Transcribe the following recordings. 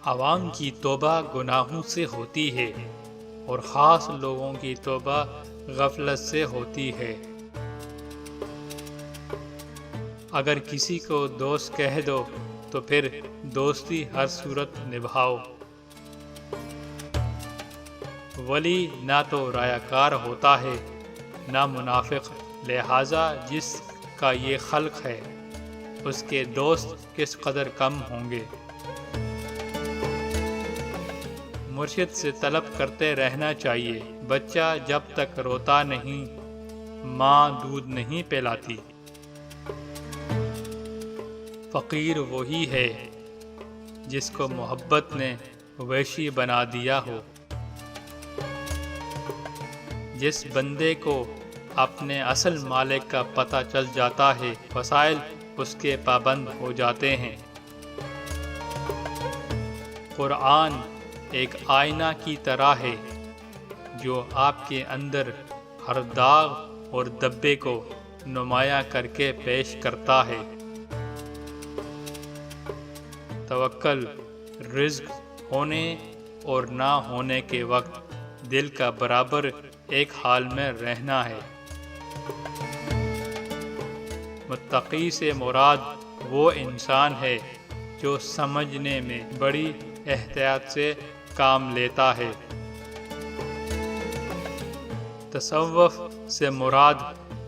عوام کی توبہ گناہوں سے ہوتی ہے اور خاص لوگوں کی توبہ غفلت سے ہوتی ہے۔ اگر کسی کو دوست کہہ دو تو پھر دوستی ہر صورت نبھاؤ۔ ولی نہ تو رایاکار ہوتا ہے نہ منافق، لہٰذا جس کا یہ خلق ہے اس کے دوست کس قدر کم ہوں گے۔ مرشد سے طلب کرتے رہنا چاہیے۔ بچہ جب تک روتا نہیں ماں دودھ نہیں پلاتی۔ فقیر وہی ہے جس کو محبت نے وحشی بنا دیا ہو۔ جس بندے کو اپنے اصل مالک کا پتہ چل جاتا ہے، وسائل اس کے پابند ہو جاتے ہیں۔ قرآن ایک آئینہ کی طرح ہے جو آپ کے اندر ہر داغ اور دبے کو نمایاں کر کے پیش کرتا ہے۔ توکل رزق ہونے اور نہ ہونے کے وقت دل کا برابر ایک حال میں رہنا ہے۔ متقی سے مراد وہ انسان ہے جو سمجھنے میں بڑی احتیاط سے کام لیتا ہے۔ تصوف سے مراد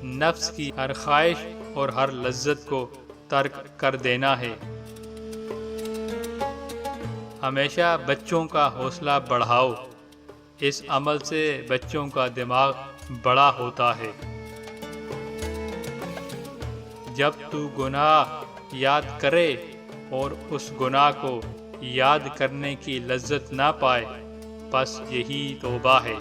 نفس کی ہر خواہش اور ہر لذت کو ترک کر دینا ہے۔ ہمیشہ بچوں کا حوصلہ بڑھاؤ، اس عمل سے بچوں کا دماغ بڑا ہوتا ہے۔ جب تو گناہ یاد کرے اور اس گناہ کو یاد کرنے کی لذت نہ پائے، بس یہی توبہ ہے۔